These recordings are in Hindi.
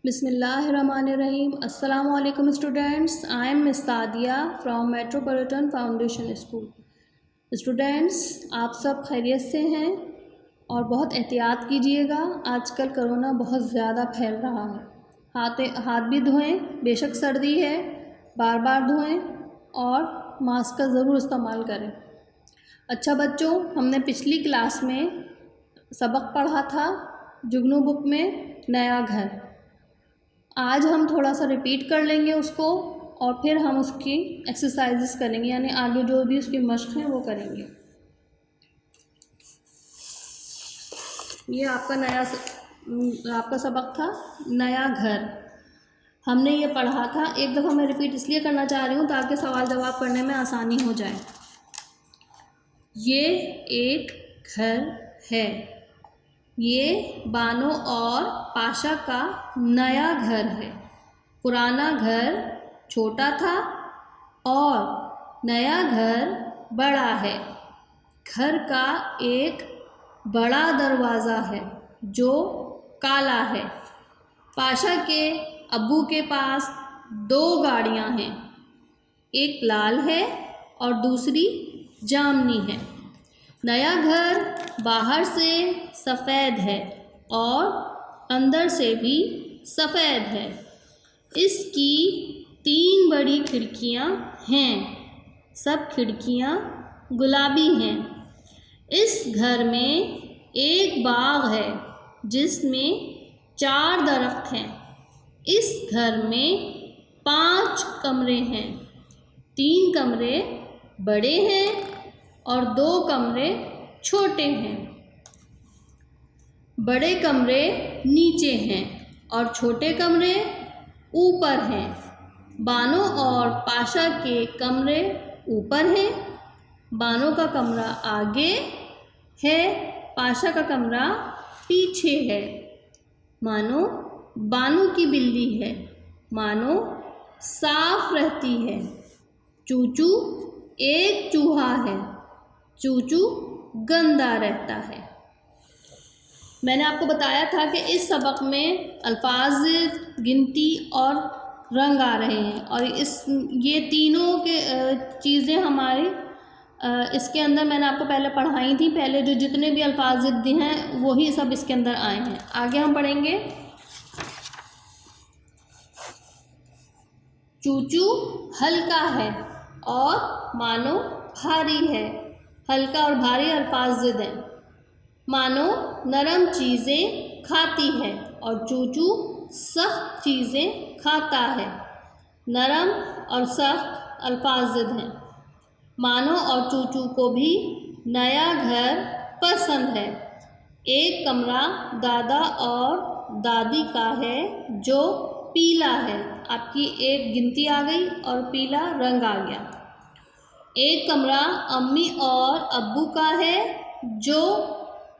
बिस्मिल्लाहिर्रहमानिर्रहीम। अस्सलाम वालेकुम students, I am miss Sadia from metropolitan foundation school. Students, आप सब खैरियत से हैं और बहुत एहतियात कीजिएगा। आजकल कोरोना बहुत ज़्यादा फैल रहा है। हाथ भी धोएं, बेशक सर्दी है, बार बार धोएं और मास्क का ज़रूर इस्तेमाल करें। अच्छा बच्चों, हमने पिछली क्लास में सबक पढ़ा था जुगनू बुक में नया घर। आज हम थोड़ा सा रिपीट कर लेंगे उसको और फिर हम उसकी एक्सरसाइजेस करेंगे, यानी आगे जो भी उसकी मश्क है वो करेंगे। ये आपका सबक था नया घर। हमने ये पढ़ा था, एक दफ़ा मैं रिपीट इसलिए करना चाह रही हूँ ताकि सवाल जवाब करने में आसानी हो जाए। ये एक घर है। ये बानो और पाशा का नया घर है। पुराना घर छोटा था और नया घर बड़ा है। घर का एक बड़ा दरवाज़ा है जो काला है। पाशा के अब्बू के पास 2 गाड़ियाँ हैं, एक लाल है और दूसरी जामनी है। नया घर बाहर से सफ़ेद है और अंदर से भी सफ़ेद है। इसकी 3 बड़ी खिड़कियां हैं। सब खिड़कियां गुलाबी हैं। इस घर में एक बाग है जिसमें 4 दरख्त हैं। इस घर में 5 कमरे हैं। 3 कमरे बड़े हैं और 2 कमरे छोटे हैं। बड़े कमरे नीचे हैं और छोटे कमरे ऊपर हैं। बानो और पाशा के कमरे ऊपर हैं। बानो का कमरा आगे है, पाशा का कमरा पीछे है। मानो बानो की बिल्ली है। मानो साफ रहती है। चूचू एक चूहा है। चूचू गंदा रहता है। मैंने आपको बताया था कि इस सबक में अल्फाज, गिनती और रंग आ रहे हैं और ये तीनों के चीज़ें हमारी इसके अंदर मैंने आपको पहले पढ़ाई थी। पहले जो जितने भी अल्फाज हैं वही सब इसके अंदर आए हैं। आगे हम पढ़ेंगे। चूचू हल्का है और मानो भारी है। हल्का और भारी अल्फाज ज़िद हैं। मानो नरम चीज़ें खाती है और चूचू सख्त चीज़ें खाता है। नरम और सख्त अल्फाज ज़िद हैं। मानो और चूचू को भी नया घर पसंद है। एक कमरा दादा और दादी का है जो पीला है। आपकी एक गिनती आ गई और पीला रंग आ गया। एक कमरा अम्मी और अब्बू का है जो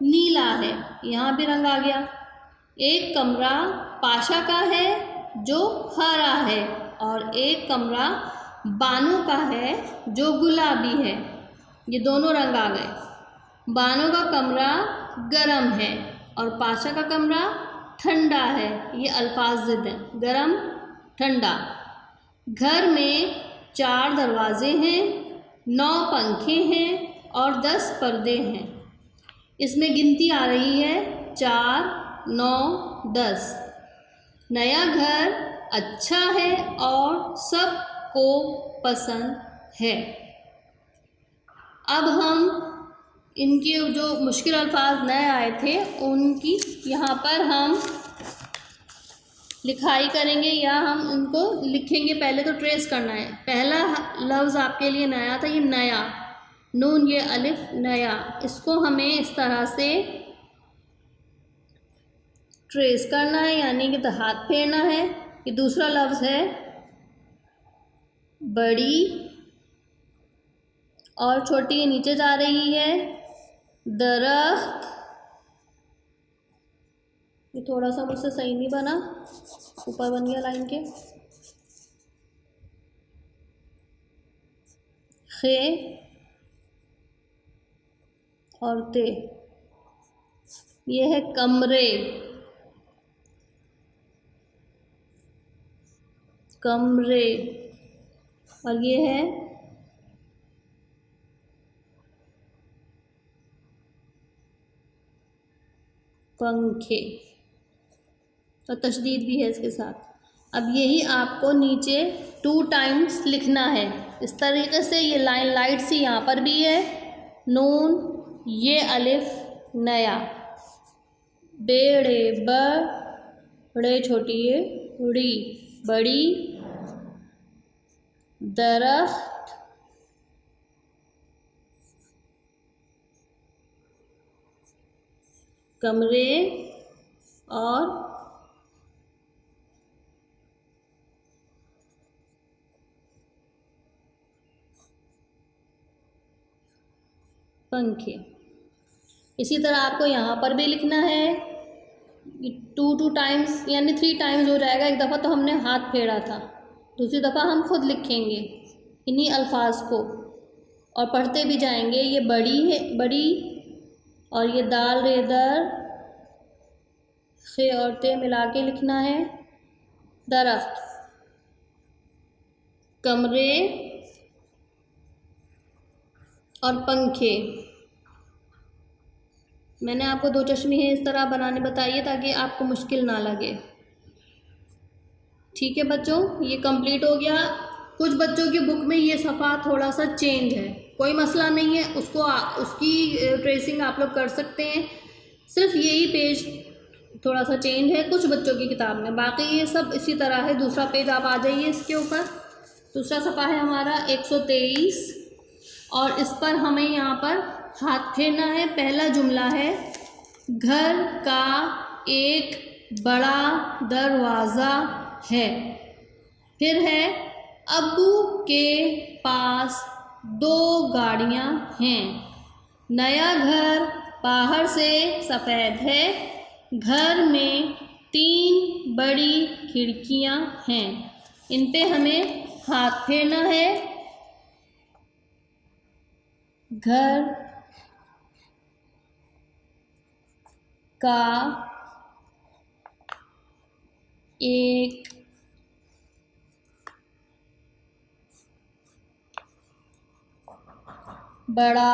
नीला है, यहाँ भी रंग आ गया। एक कमरा पाशा का है जो हरा है और एक कमरा बानो का है जो गुलाबी है। ये दोनों रंग आ गए। बानो का कमरा गरम है और पाशा का कमरा ठंडा है। ये अल्फाज ज़िद हैं, गरम ठंडा। घर में 4 दरवाजे हैं, 9 पंखे हैं और 10 पर्दे हैं। इसमें गिनती आ रही है 4, 9, 10। नया घर अच्छा है और सबको पसंद है। अब हम इनके जो मुश्किल अल्फाज नए आए थे उनकी यहाँ पर हम लिखाई करेंगे या हम उनको लिखेंगे। पहले तो ट्रेस करना है। पहला लफ्ज़ आपके लिए नया था, ये नया, नून ये अलिफ, नया। इसको हमें इस तरह से ट्रेस करना है, यानी कि हाथ फेरना है। ये दूसरा लफ्ज़ है बड़ी और छोटी नीचे जा रही है। दरख्त, ये थोड़ा सा मुझसे सही नहीं बना, ऊपर बन गया लाइन के। खे और ते, ये है कमरे। कमरे, और ये है पंखे, और तशदीद भी है इसके साथ। अब यही आपको नीचे 2 टाइम्स लिखना है। इस तरीके से ये लाइन लाइट सी यहाँ पर भी है, नून, ये अलिफ नया, बेड़े बड़े छोटी ये ड़ी बड़ी, दरख्त कमरे और पंखे। इसी तरह आपको यहाँ पर भी लिखना है, 2 टाइम्स यानी 3 टाइम्स हो जाएगा। एक दफ़ा तो हमने हाथ फेरा था, दूसरी दफ़ा हम खुद लिखेंगे इन्हीं अल्फाज को और पढ़ते भी जाएंगे। ये बड़ी है बड़ी, और ये दाल रेदर से और ते मिला के लिखना है, दरख्त, कमरे और पंखे। मैंने आपको 2 चश्मे हैं इस तरह बनाने बताइए ताकि आपको मुश्किल ना लगे। ठीक है बच्चों, ये कंप्लीट हो गया। कुछ बच्चों की बुक में ये सफ़ा थोड़ा सा चेंज है, कोई मसला नहीं है, उसकी ट्रेसिंग आप लोग कर सकते हैं। सिर्फ यही पेज थोड़ा सा चेंज है कुछ बच्चों की किताब में, बाकी ये सब इसी तरह है। दूसरा पेज आप आ जाइए इसके ऊपर। दूसरा सफ़ा है हमारा 123, और इस पर हमें यहाँ पर हाथ फेरना है। पहला जुमला है, घर का एक बड़ा दरवाज़ा है। फिर है, अब्बू के पास 2 गाड़ियाँ हैं। नया घर बाहर से सफ़ेद है। घर में 3 बड़ी खिड़कियाँ हैं। इन पे हमें हाथ फेरना है। घर का एक बड़ा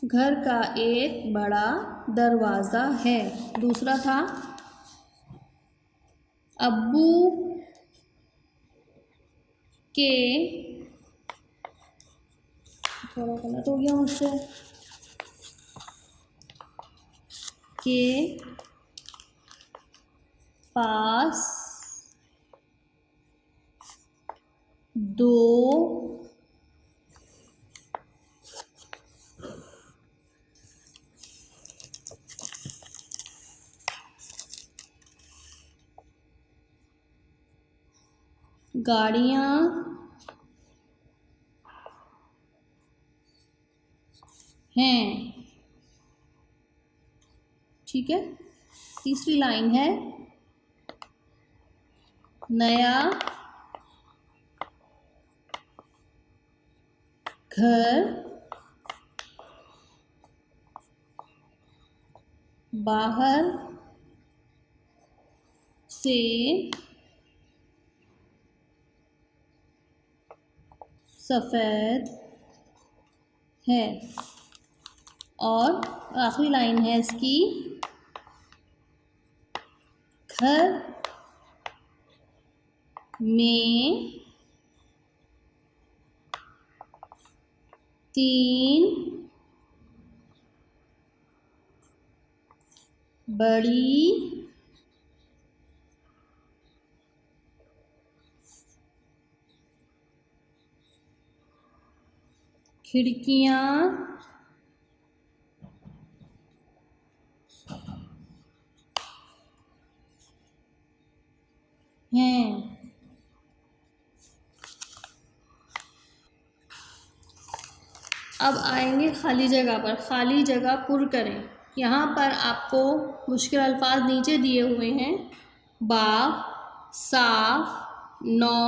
घर का एक बड़ा दरवाज़ा है। दूसरा था, अब्बू के, थोड़ा गलत हो गया मुझसे, के पास 2 गाड़ियाँ हैं। ठीक है। तीसरी लाइन है, नया घर बाहर से सफ़ेद है। और आखिरी लाइन है इसकी, घर में 3 बड़ी खिड़कियाँ हैं। अब आएंगे खाली जगह पर। खाली जगह पुर करें। यहाँ पर आपको मुश्किल अल्फाज नीचे दिए हुए हैं, बाग, साफ, नौ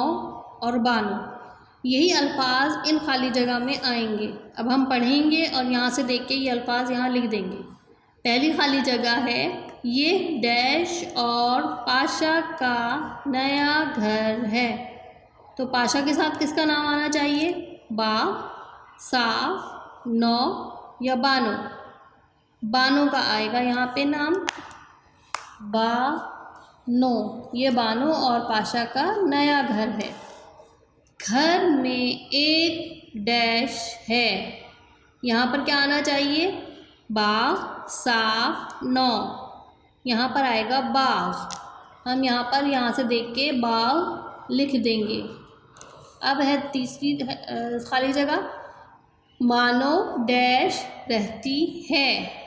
और बानो। यही अल्फाज इन खाली जगह में आएंगे। अब हम पढ़ेंगे और यहाँ से देख के ये अल्फाज यहाँ लिख देंगे। पहली खाली जगह है, ये डैश और पाशा का नया घर है। तो पाशा के साथ किसका नाम आना चाहिए? बा, साफ, नौ या बानो? बानो का आएगा यहाँ पे नाम, बानो। ये बानो और पाशा का नया घर है। घर में एक डैश है, यहाँ पर क्या आना चाहिए? बाग, साफ, नौ। यहाँ पर आएगा बाग। हम यहाँ से देख के बाग लिख देंगे। अब है तीसरी खाली जगह, मानो डैश रहती है।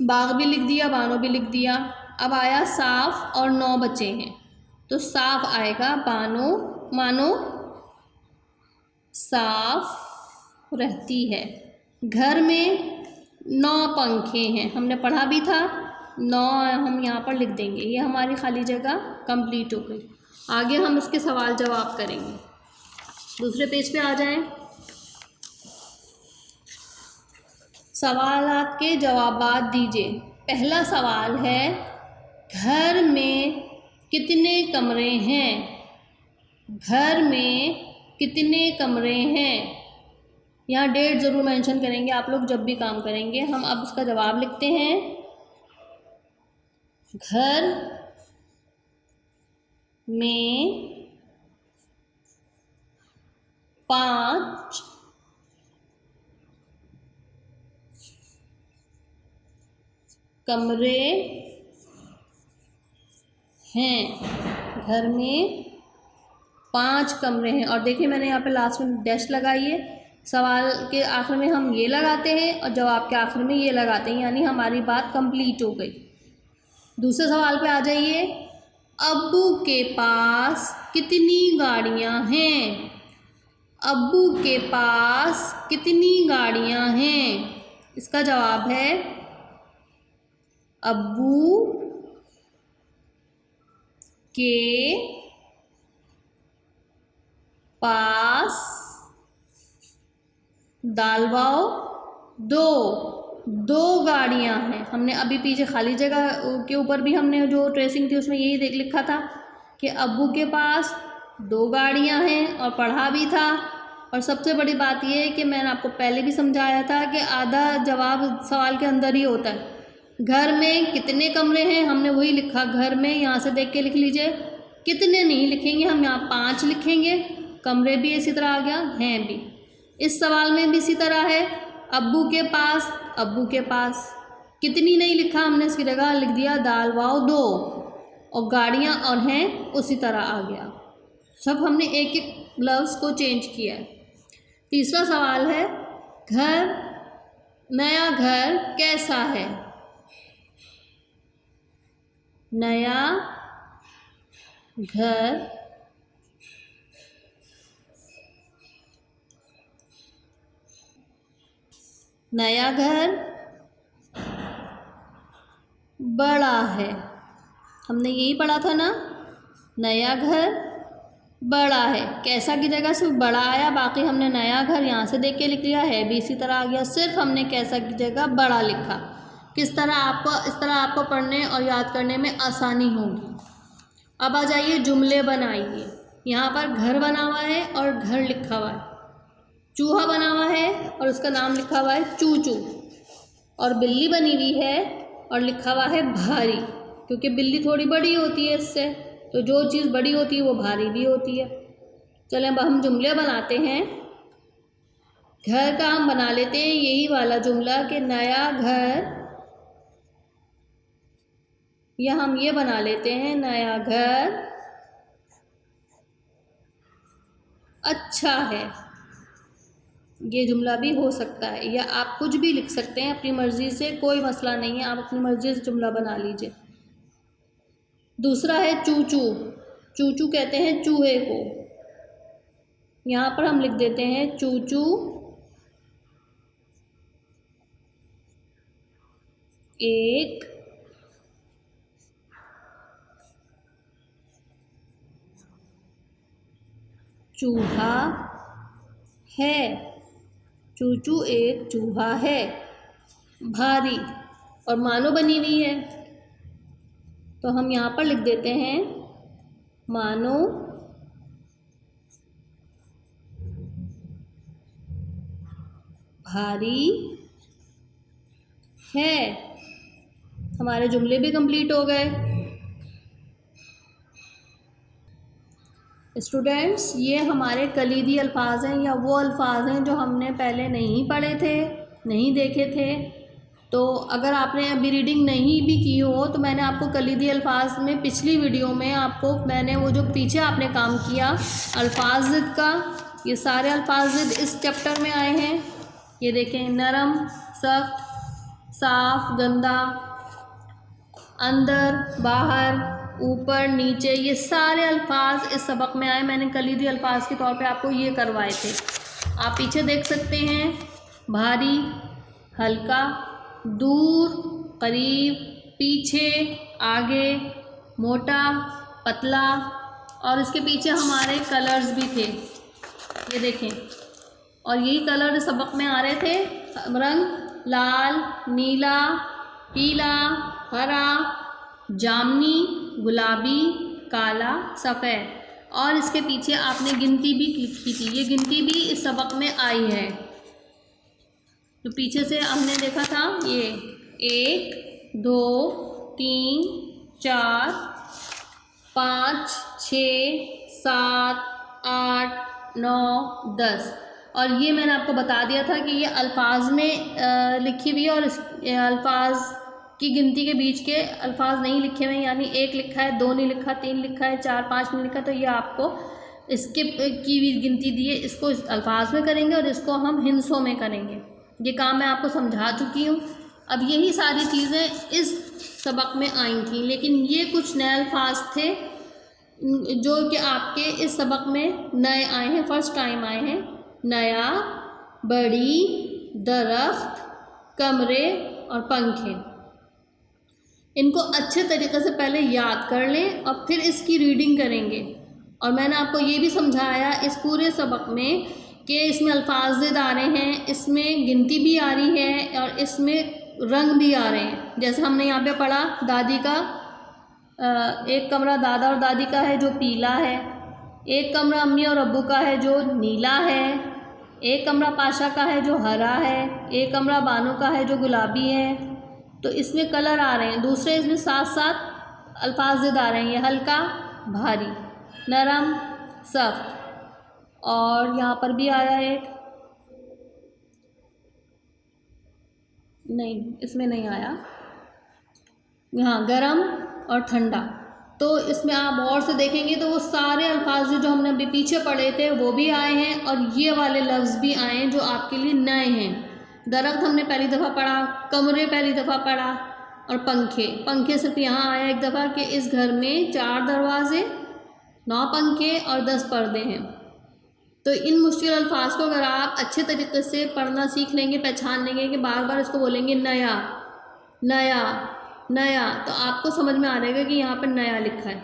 बाग भी लिख दिया, बानो भी लिख दिया। अब आया साफ और नौ बचे हैं, तो साफ आएगा बानो, मानो साफ रहती है। घर में 9 पंखे हैं, हमने पढ़ा भी था, 9 हम यहाँ पर लिख देंगे। ये हमारी खाली जगह कंप्लीट हो गई। आगे हम इसके सवाल जवाब करेंगे। दूसरे पेज पे आ जाएं। सवालात के जवाबात दीजिए। पहला सवाल है, घर में कितने कमरे हैं? घर में कितने कमरे हैं? यहाँ डेट ज़रूर मेंशन करेंगे आप लोग जब भी काम करेंगे। हम अब इसका जवाब लिखते हैं। घर में 5 कमरे हैं। घर में 5 कमरे हैं। और देखिए मैंने यहाँ पे लास्ट में डैश लगाई है। सवाल के आखिर में हम ये लगाते हैं और जवाब के आखिर में ये लगाते हैं, यानी हमारी बात कंप्लीट हो गई। दूसरे सवाल पे आ जाइए। अब्बू के पास कितनी गाड़ियाँ हैं? अब्बू के पास कितनी गाड़ियाँ हैं? इसका जवाब है, अब्बू के पास दालवाओ 2 गाड़ियाँ हैं। हमने अभी पीछे खाली जगह के ऊपर भी हमने जो ट्रेसिंग थी उसमें यही देख लिखा था कि अब्बू के पास 2 गाड़ियाँ हैं, और पढ़ा भी था। और सबसे बड़ी बात यह है कि मैंने आपको पहले भी समझाया था कि आधा जवाब सवाल के अंदर ही होता है। घर में कितने कमरे हैं, हमने वही लिखा घर में, यहाँ से देख के लिख लीजिए। कितने नहीं लिखेंगे हम, यहाँ 5 लिखेंगे। कमरे भी इसी तरह आ गया, हैं भी। इस सवाल में भी इसी तरह है, अब्बू के पास, अब्बू के पास कितनी नहीं लिखा हमने, इसकी जगह लिख दिया दालवाओ 2, और गाड़ियाँ और हैं उसी तरह आ गया। सब हमने एक एक लफ्ज़ को चेंज किया है। तीसरा सवाल है, नया घर कैसा है? नया घर बड़ा है। हमने यही पढ़ा था ना, नया घर बड़ा है। कैसा की जगह सिर्फ बड़ा आया, बाकी हमने नया घर यहाँ से देख के लिख लिया, है भी इसी तरह आ गया। सिर्फ हमने कैसा की जगह बड़ा लिखा। इस तरह आपको पढ़ने और याद करने में आसानी होगी। अब आ जाइए, जुमले बनाइए। यहाँ पर घर बना हुआ है और घर लिखा हुआ है। चूहा बना हुआ है और उसका नाम लिखा हुआ है चूचू। और बिल्ली बनी हुई है और लिखा हुआ है भारी, क्योंकि बिल्ली थोड़ी बड़ी होती है इससे, तो जो चीज़ बड़ी होती है वो भारी भी होती है। चलें अब हम जुमले बनाते हैं। घर का हम बना लेते हैं यही वाला जुमला कि नया घर, या हम ये बना लेते हैं, नया घर अच्छा है। ये जुमला भी हो सकता है, या आप कुछ भी लिख सकते हैं अपनी मर्ज़ी से, कोई मसला नहीं है, आप अपनी मर्ज़ी से जुमला बना लीजिए। दूसरा है चूचू। चूचू कहते हैं चूहे को। यहाँ पर हम लिख देते हैं चूचू एक चूहा है। चूचू एक चूहा है। भारी और मानो बनी हुई है, तो हम यहाँ पर लिख देते हैं मानो भारी है। हमारे जुमले भी कंप्लीट हो गए। स्टूडेंट्स, ये हमारे कलीदी अल्फाज हैं या वो अल्फाज हैं जो हमने पहले नहीं पढ़े थे, नहीं देखे थे। तो अगर आपने अभी रीडिंग नहीं भी की हो तो मैंने आपको कलीदी अल्फाज में पिछली वीडियो में आपको मैंने वो जो पीछे आपने काम किया अल्फाज ज़िद का, ये सारे अल्फाज ज़िद इस चैप्टर में आए हैं। ये देखें, नरम, सख्त, साफ, गंदा, अंदर, बाहर, ऊपर, नीचे, ये सारे अल्फाज इस सबक में आए। मैंने कलीदी अल्फाज के तौर पे आपको ये करवाए थे। आप पीछे देख सकते हैं, भारी, हल्का, दूर, करीब, पीछे, आगे, मोटा, पतला, और इसके पीछे हमारे कलर्स भी थे, ये देखें। और यही कलर सबक में आ रहे थे, रंग लाल, नीला, पीला, हरा, जामुनी, गुलाबी, काला, सफ़ेद। और इसके पीछे आपने गिनती भी लिखी थी, ये गिनती भी इस सबक में आई है। तो पीछे से हमने देखा था ये 1 2 3 4 5 6 7 8 9 10। और ये मैंने आपको बता दिया था कि ये अल्फाज में लिखी हुई है और इस अल्फाज की गिनती के बीच के अल्फाज नहीं लिखे हुए, यानी 1 लिखा है, 2 नहीं लिखा, 3 लिखा है, 4 5 नहीं लिखा। तो ये आपको इसके की भी गिनती दी है, इसको इस अल्फाज में करेंगे और इसको हम हिंसों में करेंगे। ये काम मैं आपको समझा चुकी हूँ। अब यही सारी चीज़ें इस सबक में आई थी, लेकिन ये कुछ नए अल्फाज थे जो कि आपके इस सबक में नए आए हैं, फर्स्ट टाइम आए हैं। नया, बड़ी, दरख्त, कमरे और पंखे। इनको अच्छे तरीके से पहले याद कर लें और फिर इसकी रीडिंग करेंगे। और मैंने आपको ये भी समझाया इस पूरे सबक में कि इसमें अल्फाज ज़िद आ रहे हैं, इसमें गिनती भी आ रही है और इसमें रंग भी आ रहे हैं। जैसे हमने यहाँ पे पढ़ा दादी का, एक कमरा दादा और दादी का है जो पीला है, एक कमरा अम्मी और अब्बू का है जो नीला है, एक कमरा पाशा का है जो हरा है, एक कमरा बानो का है जो गुलाबी है। तो इसमें कलर आ रहे हैं। दूसरे इसमें साथ साथ अल्फाज ज़िद आ रहे हैं, ये हल्का, भारी, नरम, सख्त। और यहाँ पर भी आया है, नहीं इसमें नहीं आया, यहाँ गरम और ठंडा। तो इसमें आप और से देखेंगे तो वो सारे अल्फाज जो हमने अभी पीछे पढ़े थे वो भी आए हैं और ये वाले लफ्ज़ भी आए हैं जो आपके लिए नए हैं। दरख्त हमने पहली दफ़ा पढ़ा, कमरे पहली दफ़ा पढ़ा, और पंखे सिर्फ यहाँ आया एक दफ़ा कि इस घर में 4 दरवाजे, 9 पंखे और 10 पर्दे हैं। तो इन मुश्किल अल्फाज को अगर आप अच्छे तरीके से पढ़ना सीख लेंगे, पहचान लेंगे कि बार बार इसको बोलेंगे नया नया नया, तो आपको समझ में आ जाएगा कि यहाँ पर नया लिखा है।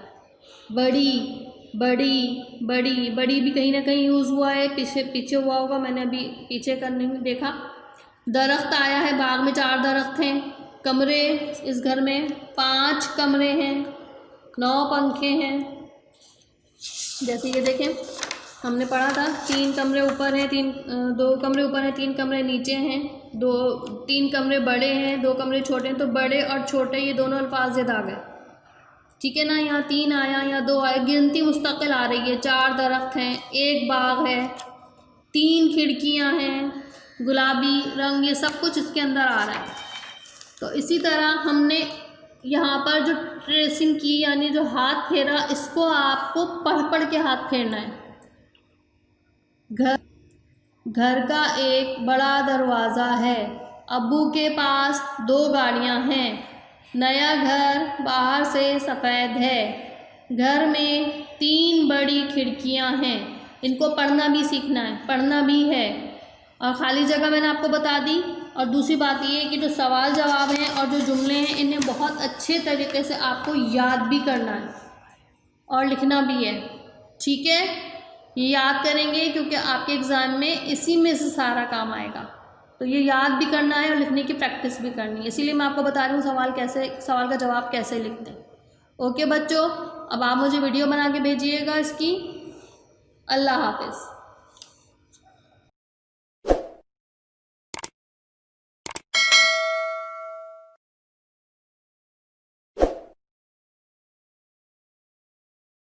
बड़ी बड़ी बड़ी बड़ी भी कहीं ना कहीं यूज़ हुआ है, पीछे हुआ होगा, मैंने अभी पीछे करने में देखा। दरख्त आया है, बाग में 4 दरख्त हैं। कमरे, इस घर में 5 कमरे हैं, 9 पंखे हैं। जैसे ये देखें, हमने पढ़ा था 3 कमरे ऊपर हैं, 2 कमरे ऊपर हैं, 3 कमरे नीचे हैं, 3 कमरे बड़े हैं, 2 कमरे छोटे हैं। तो बड़े और छोटे ये दोनों अल्फाज ज़िद आ गए, ठीक है ना। यहाँ 3 आया, यहाँ 2 आया, गिनती मुस्तकिल आ रही है। 4 दरख्त हैं, 1 बाग है, 3 खिड़कियाँ हैं, गुलाबी रंग, ये सब कुछ इसके अंदर आ रहा है। तो इसी तरह हमने यहाँ पर जो ट्रेसिंग की, यानी जो हाथ फेरा, इसको आपको पढ़ पढ़ के हाथ फेरना है। घर का एक बड़ा दरवाज़ा है, अब्बू के पास 2 गाड़ियाँ हैं, नया घर बाहर से सफ़ेद है, घर में 3 बड़ी खिड़कियाँ हैं। इनको पढ़ना भी सीखना है, पढ़ना भी है। और ख़ाली जगह मैंने आपको बता दी। और दूसरी बात ये है कि जो सवाल जवाब हैं और जो जुमले हैं, इन्हें बहुत अच्छे तरीके से आपको याद भी करना है और लिखना भी है, ठीक है। ये याद करेंगे क्योंकि आपके एग्ज़ाम में इसी में से सारा काम आएगा। तो ये याद भी करना है और लिखने की प्रैक्टिस भी करनी है, इसीलिए मैं आपको बता रही हूँ सवाल का जवाब कैसे लिखते हैं। ओके बच्चों, अब आप मुझे वीडियो बना के भेजिएगा इसकी। अल्लाह हाफ़िज़।